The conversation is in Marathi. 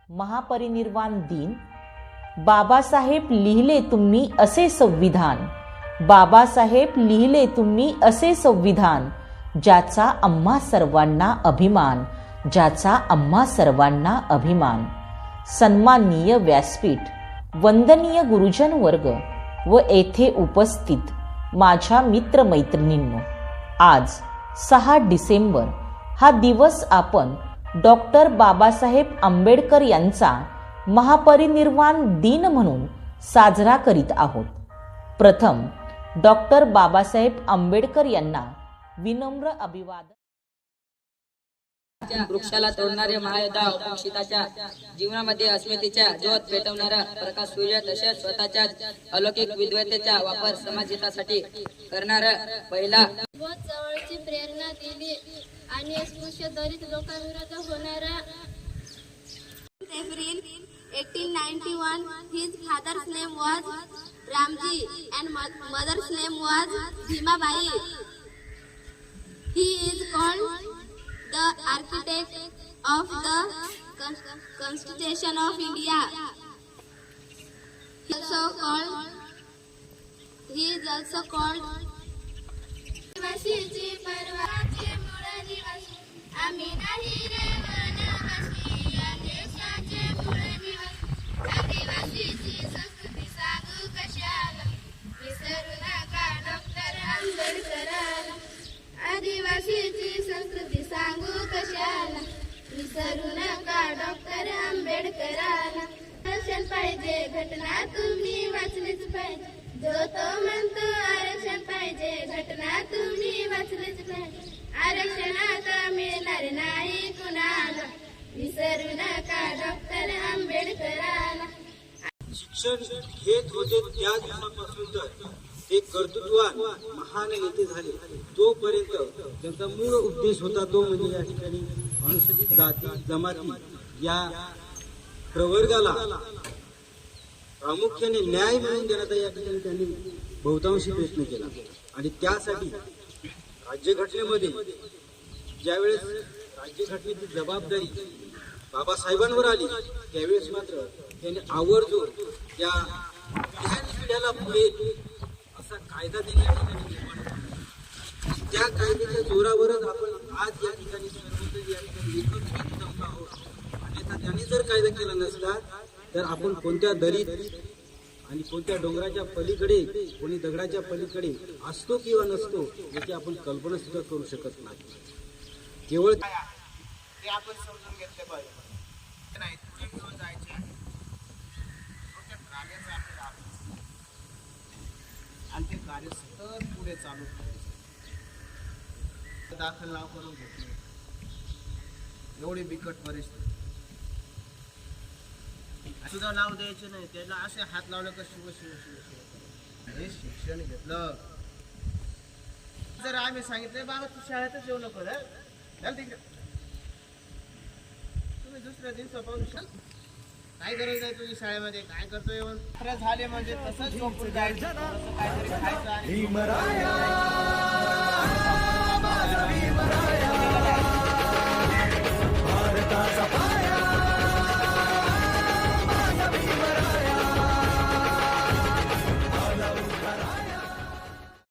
महापरिनिर्वाण दिन. बाबासाहेब लिहिले तुम्ही असे संविधान, बाबासाहेब लिहिले तुम्ही असे संविधान, ज्याचा आम्हा सर्वांना अभिमान, ज्याचा आम्हा सर्वांना अभिमान. सन्माननीय व्यासपीठ, वंदनीय गुरुजन वर्ग व येथे उपस्थित माझ्या मित्रमैत्रिणींनो, आज 6 डिसेंबर हा दिवस आपण डॉक्टर बाबासाहेब आंबेडकर यांचा महापरिनिर्वाण दिन म्हणून साजरा करीत आहोत. प्रथम डॉक्टर बाबासाहेब आंबेडकर यांना विनम्र अभिवादन. वृक्षाला तोडणारे महायोद्धा, अपेक्षिताच्या जीवनामध्ये अस्मितेच्या ज्योत पेटवणारा प्रकाश सूर्य, तसेच स्वतःच्या अलौकिक विद्वत्तेचा वापर समाजहितासाठी करणारा पहिला, बहुत जवळची प्रेरणा दिली आणि अस्पृश्य दलित लोकांविरुद्ध होणारा. April 1891, his father's name was Ramji and mother's name was Bhimabai. He is called the architect of the Constitution of India. He is also called आदिवासीची पर्वाचे मूळ निवासी, आम्ही नाही रे वनवासी, या देशाचे मूळ निवासी. आदिवासीची संस्कृती सांगू कशाला, विसरू नका डॉक्टर आंबेडकराला. आदिवासीची संस्कृती सांगू कशाला, विसरू नका डॉक्टर आंबेडकराला. आरक्षण पाहिजे, घटना तुम्ही वाचलीच पाहिजे, जो तो म्हणतो आरक्षण पाहिजे, घटना तुम्ही वाचलीच पाहिजे. आरक्षण आता मिळणार नाही कुणाला, विसरू नका डॉक्टर आंबेडकराला. शिक्षण घेत होते त्या दिवसापासून तर ते कर्तृत्वान महान नेते झाले. तोपर्यंत त्यांचा मूळ उद्देश होता तो म्हणजे या ठिकाणी अनुसूचित जाती जमाती या प्रवर्गाला प्रामुख्याने न्याय मिळवून देण्याचा या ठिकाणी त्यांनी बहुतांशी प्रयत्न केला. आणि त्यासाठी राज्यघटनेमध्ये ज्यावेळेस राज्यघटनेची जबाबदारी बाबासाहेबांवर आली, त्यावेळेस मात्र त्यांनी आवर्जून या पिढ्याला पुढे असा कायदा देण्यासाठी त्या कायद्याच्या जोरावरच आपण आज या ठिकाणी सर्वत्र या ठिकाणी एकत्रित जमलो आहोत. आणि त्यांनी जर कायदा केला नसता तर आपण कोणत्या दलित आणि कोणत्या डोंगराच्या पलीकडे, कोणी दगडाच्या पलीकडे असतो किंवा नसतो याची आपण कल्पना सुद्धा करू शकत नाही. केवळ ते आपण समजून घेतले पाहिजे. नाही पुढे घेऊन जायचे आणि ते कार्य सतत पुढे चालू करायचे. दाखल नाव करून घेतले, एवढी बिकट परिस्थिती सुद्धा नाव द्यायचे नाही, त्याला असे हात लावले का शिव शिव शिव शिव. हे शिक्षण घेतलं जर आम्ही सांगितले बाबा तू शाळेतच येऊ नको, तिकडे तुम्ही दुसऱ्या दिवसा पाहू शाल काय गरज आहे तुझी शाळेमध्ये, काय करतोय येऊन झाले म्हणजे तसंच झोपून जायचं, काहीतरी खायचं आणि